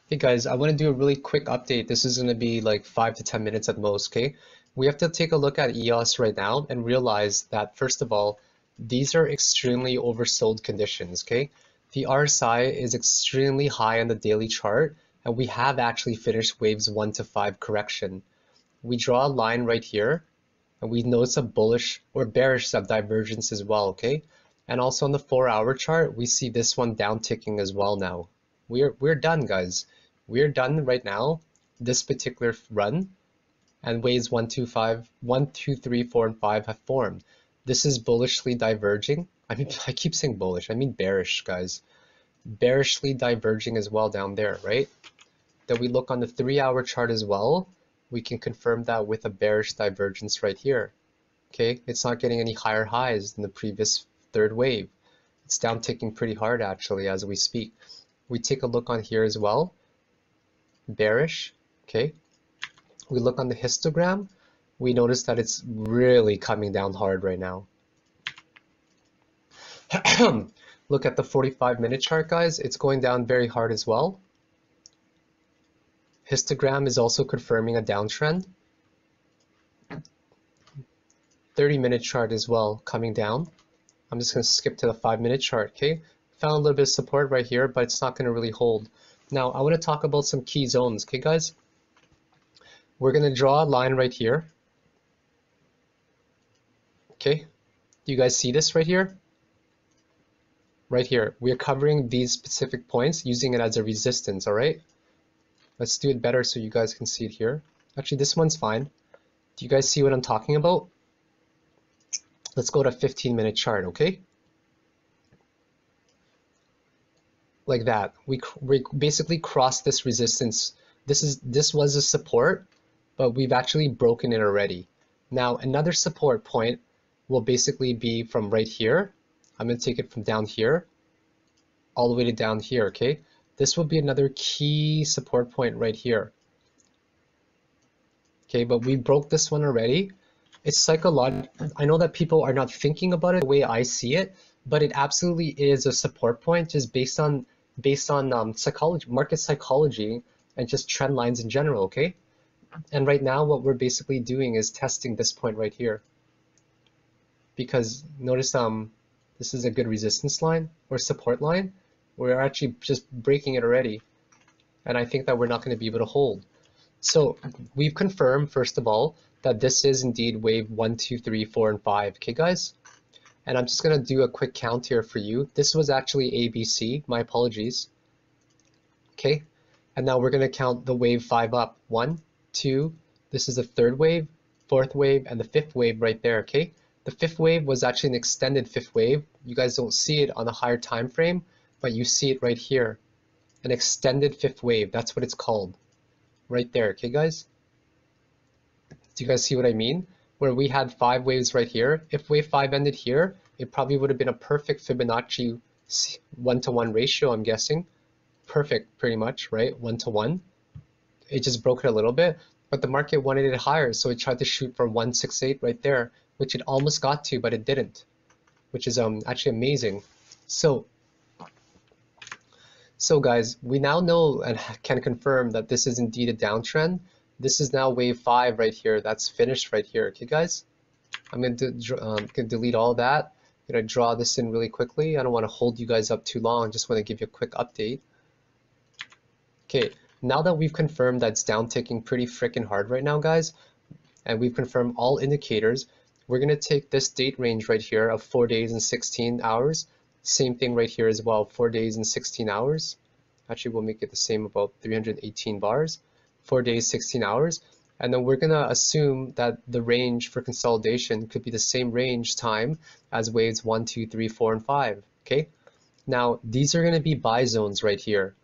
Hey guys, I want to do a really quick update. This is going to be like 5 to 10 minutes at most, okay? We have to take a look at EOS right now and realize that, first of all, these are extremely oversold conditions, okay? The RSI is extremely high on the daily chart, and we have actually finished waves 1 to 5 correction. We draw a line right here, and we notice a bullish or bearish divergence as well, okay? And also on the 4-hour chart, we see this one down ticking as well now. We're done, guys. We're done right now, this particular run, and waves 1, 2, 5, 1, 2, 3, 4, and 5 have formed. This is bullishly diverging. I mean, I keep saying bullish, I mean bearish, guys. Bearishly diverging as well down there, right? Then we look on the 3-hour chart as well. We can confirm that with a bearish divergence right here. Okay, it's not getting any higher highs than the previous third wave. It's down ticking pretty hard actually as we speak. We take a look on here as well. Bearish, okay. We look on the histogram. We notice that it's really coming down hard right now. Look at the 45-minute chart, guys. It's going down very hard as well. Histogram is also confirming a downtrend. 30-minute chart as well coming down. I'm just going to skip to the 5-minute chart, okay? Found a little bit of support right here, but it's not going to really hold. Now, I want to talk about some key zones, okay, guys? We're going to draw a line right here. Okay? Do you guys see this right here? Right here. We're covering these specific points, using it as a resistance, all right? Let's do it better so you guys can see it here. Actually, this one's fine. Do you guys see what I'm talking about? Let's go to 15-minute chart, okay? Like that. We basically crossed this resistance. This was a support, but we've actually broken it already. Now, another support point will basically be from right here. I'm going to take it from down here all the way to down here, okay? This will be another key support point right here. Okay, but we broke this one already. It's psychological. I know that people are not thinking about it the way I see it, but it absolutely is a support point just based on psychology, market psychology, and just trend lines in general, okay? And right now what we're basically doing is testing this point right here. Because notice this is a good resistance line or support line. We're actually just breaking it already. And I think that we're not going to be able to hold. So we've confirmed, first of all, that this is indeed wave 1, 2, 3, 4, and 5. Okay, guys? And I'm just going to do a quick count here for you. This was actually ABC. My apologies. Okay? And now we're going to count the wave 5 up. 1, 2, this is the third wave, fourth wave, and the fifth wave right there, okay? The fifth wave was actually an extended fifth wave. You guys don't see it on a higher time frame, but you see it right here. An extended fifth wave. That's what it's called. Right there, okay, guys? Do you guys see what I mean? Where we had 5 waves right here. If wave 5 ended here, it probably would have been a perfect Fibonacci 1-to-1 ratio, I'm guessing. Perfect, pretty much, right? 1-to-1. It just broke it a little bit, but the market wanted it higher, so it tried to shoot for 168 right there, which it almost got to, but it didn't, which is actually amazing. So guys, we now know and can confirm that this is indeed a downtrend. This is now wave 5 right here. That's finished right here. Okay, guys? I'm going to delete all that. I'm going to draw this in really quickly. I don't want to hold you guys up too long. Just want to give you a quick update. Okay, now that we've confirmed that it's down ticking pretty freaking hard right now, guys, and we've confirmed all indicators, we're going to take this date range right here of 4 days and 16 hours. Same thing right here as well, 4 days and 16 hours. Actually, we'll make it the same, about 318 bars. 4 days, 16 hours. And then we're going to assume that the range for consolidation could be the same range time as waves 1, 2, 3, 4, and 5. Okay? Now, these are going to be buy zones right here.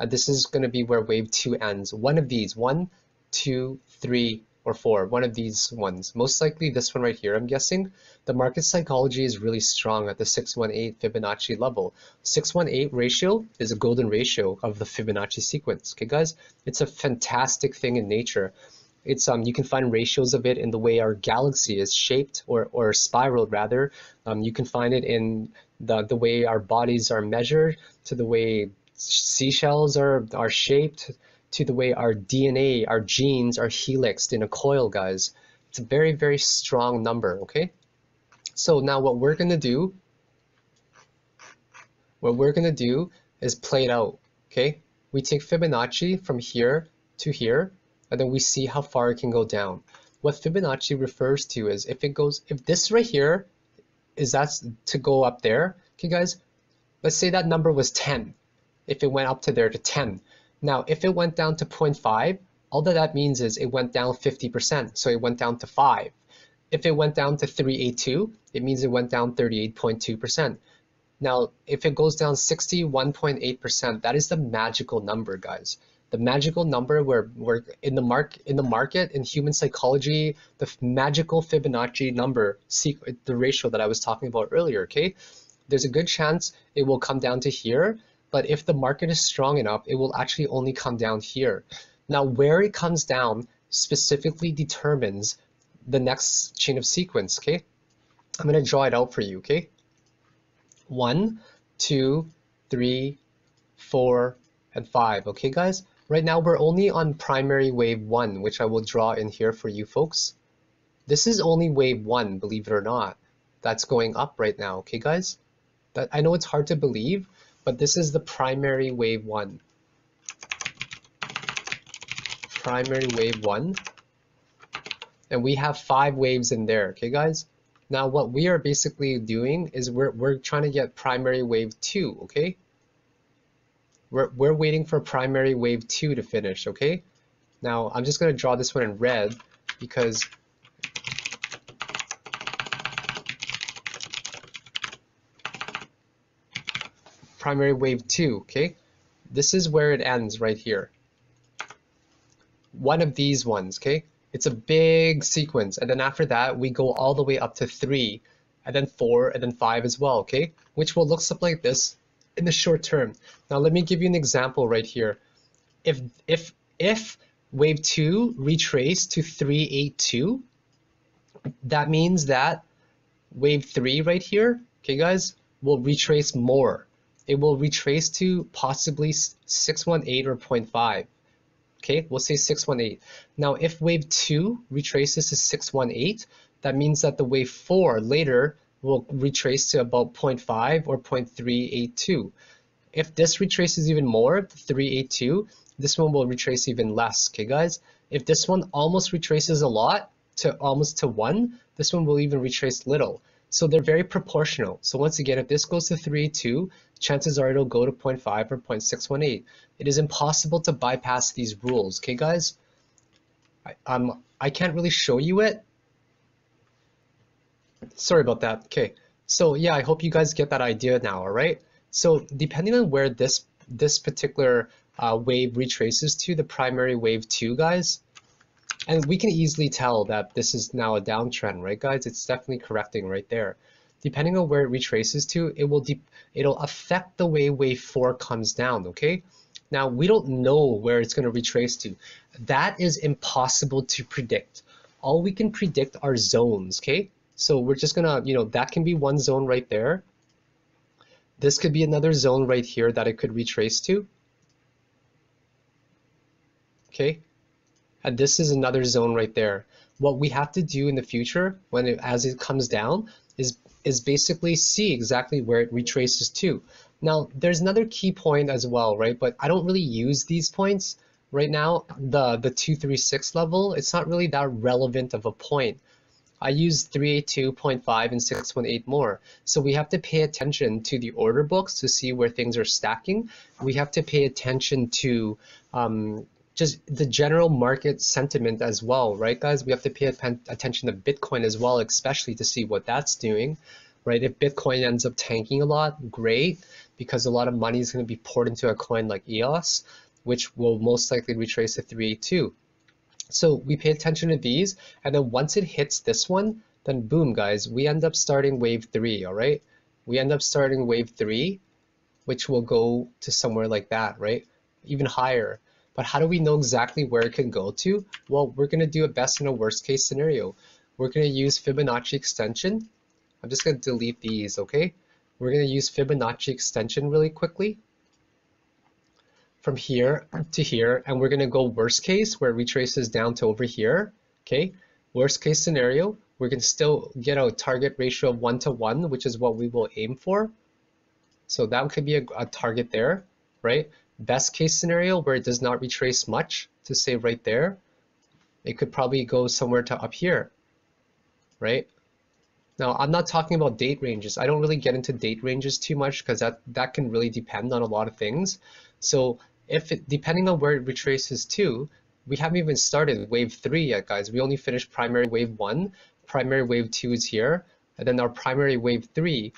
And this is going to be where wave 2 ends. One of these, 1, 2, 3, or 4, one of these ones. Most likely this one right here, I'm guessing. The market psychology is really strong at the 618 Fibonacci level. 618 ratio is a golden ratio of the Fibonacci sequence. Okay, guys? It's a fantastic thing in nature. It's you can find ratios of it in the way our galaxy is shaped or spiraled rather. You can find it in the way our bodies are measured, to the way Seashells are shaped to the way our DNA, our genes are helixed in a coil, guys. It's a very, very strong number, okay? So now what we're gonna do is play it out, okay? We take Fibonacci from here to here, and then we see how far it can go down. What Fibonacci refers to is if this right here is that's to go up there, okay guys, let's say that number was 10. If it went up to there to 10. Now, if it went down to 0.5, all that means is it went down 50%, so it went down to 5. If it went down to 382, it means it went down 38.2%. Now, if it goes down 61.8%, that is the magical number, guys. The magical number where in the market, in human psychology, the magical Fibonacci number, the ratio that I was talking about earlier, okay? There's a good chance it will come down to here, but if the market is strong enough, it will actually only come down here. Now, where it comes down specifically determines the next chain of sequence, okay? I'm gonna draw it out for you, okay? 1, 2, 3, 4, and 5, okay guys? Right now we're only on primary wave 1, which I will draw in here for you folks. This is only wave 1, believe it or not. That's going up right now, okay guys? I know it's hard to believe, but this is the primary wave 1. Primary wave 1. And we have 5 waves in there, okay guys? Now what we are basically doing is we're trying to get primary wave 2, okay? We're waiting for primary wave 2 to finish, okay? Now I'm just gonna draw this one in red because primary wave 2, okay? This is where it ends right here. One of these ones, okay? It's a big sequence, and then after that we go all the way up to 3, and then 4, and then 5 as well, okay? Which will look something like this in the short term. Now let me give you an example right here. If wave 2 retraced to 382, that means that wave 3 right here, okay guys, will retrace more. It will retrace to possibly 618 or 0.5. Okay, we'll say 618. Now, if wave 2 retraces to 618, that means that the wave 4 later will retrace to about 0.5 or 0.382. If this retraces even more, 382, this one will retrace even less, okay guys? If this one almost retraces a lot, to almost to 1, this one will even retrace little. So they're very proportional. So once again, if this goes to 382, chances are it'll go to 0.5 or 0.618. It is impossible to bypass these rules, okay guys? I can't really show you it. Sorry about that. Okay, so yeah, I hope you guys get that idea now, all right? So depending on where this particular wave retraces to, the primary wave 2, guys, and we can easily tell that this is now a downtrend, right guys? It's definitely correcting right there. Depending on where it retraces to, it'll affect the way wave 4 comes down, okay? Now, we don't know where it's going to retrace to. That is impossible to predict. All we can predict are zones, okay? So we're just gonna, that can be one zone right there. This could be another zone right here that it could retrace to, okay? And this is another zone right there. What we have to do in the future, as it comes down, is basically see exactly where it retraces to. Now, there's another key point as well, right? But I don't really use these points right now. The 236 level, it's not really that relevant of a point. I use 382.5 and 618 more. So we have to pay attention to the order books to see where things are stacking. We have to pay attention to just the general market sentiment as well, right guys? We have to pay attention to Bitcoin as well, especially to see what that's doing, right? If Bitcoin ends up tanking a lot, great, because a lot of money is going to be poured into a coin like EOS, which will most likely retrace to 382. So we pay attention to these, and then once it hits this one, then boom guys, we end up starting wave 3, all right? We end up starting wave 3, which will go to somewhere like that, right? Even higher. But how do we know exactly where it can go to? Well, we're going to do a best and a worst case scenario. We're going to use Fibonacci extension. I'm just going to delete these, okay? We're going to use Fibonacci extension really quickly. from here to here, and we're gonna go worst case where it retraces down to over here, okay? Worst case scenario, we're gonna still get a target ratio of 1 to 1, which is what we will aim for. So that could be a target there, right? Best case scenario where it does not retrace much, to say right there, it could probably go somewhere to up here, right? Now, I'm not talking about date ranges. I don't really get into date ranges too much because that can really depend on a lot of things. So depending on where it retraces to, we haven't even started wave 3 yet, guys. We only finished primary wave 1. Primary wave 2 is here. And then our primary wave 3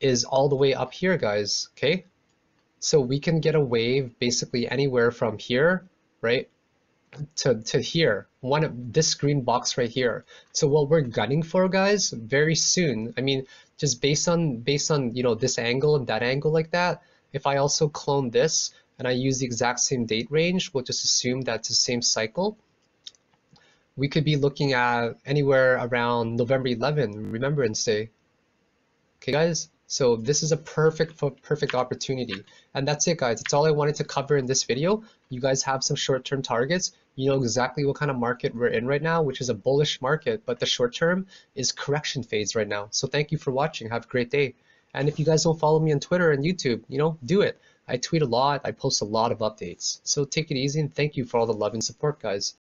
is all the way up here, guys, okay? So we can get a wave basically anywhere from here, right, to here, this green box right here. So what we're gunning for, guys, very soon, I mean, just based on you know, this angle and that angle like that, if I also clone this and I use the exact same date range, we'll just assume that's the same cycle, we could be looking at anywhere around November 11, Remembrance Day. Okay, guys? So this is a perfect opportunity. And that's it, guys. That's all I wanted to cover in this video. You guys have some short-term targets. You know exactly what kind of market we're in right now, which is a bullish market, but the short term is correction phase right now. So thank you for watching. Have a great day. And if you guys don't follow me on Twitter and YouTube, you know, do it. I tweet a lot. I post a lot of updates. So take it easy, and thank you for all the love and support, guys.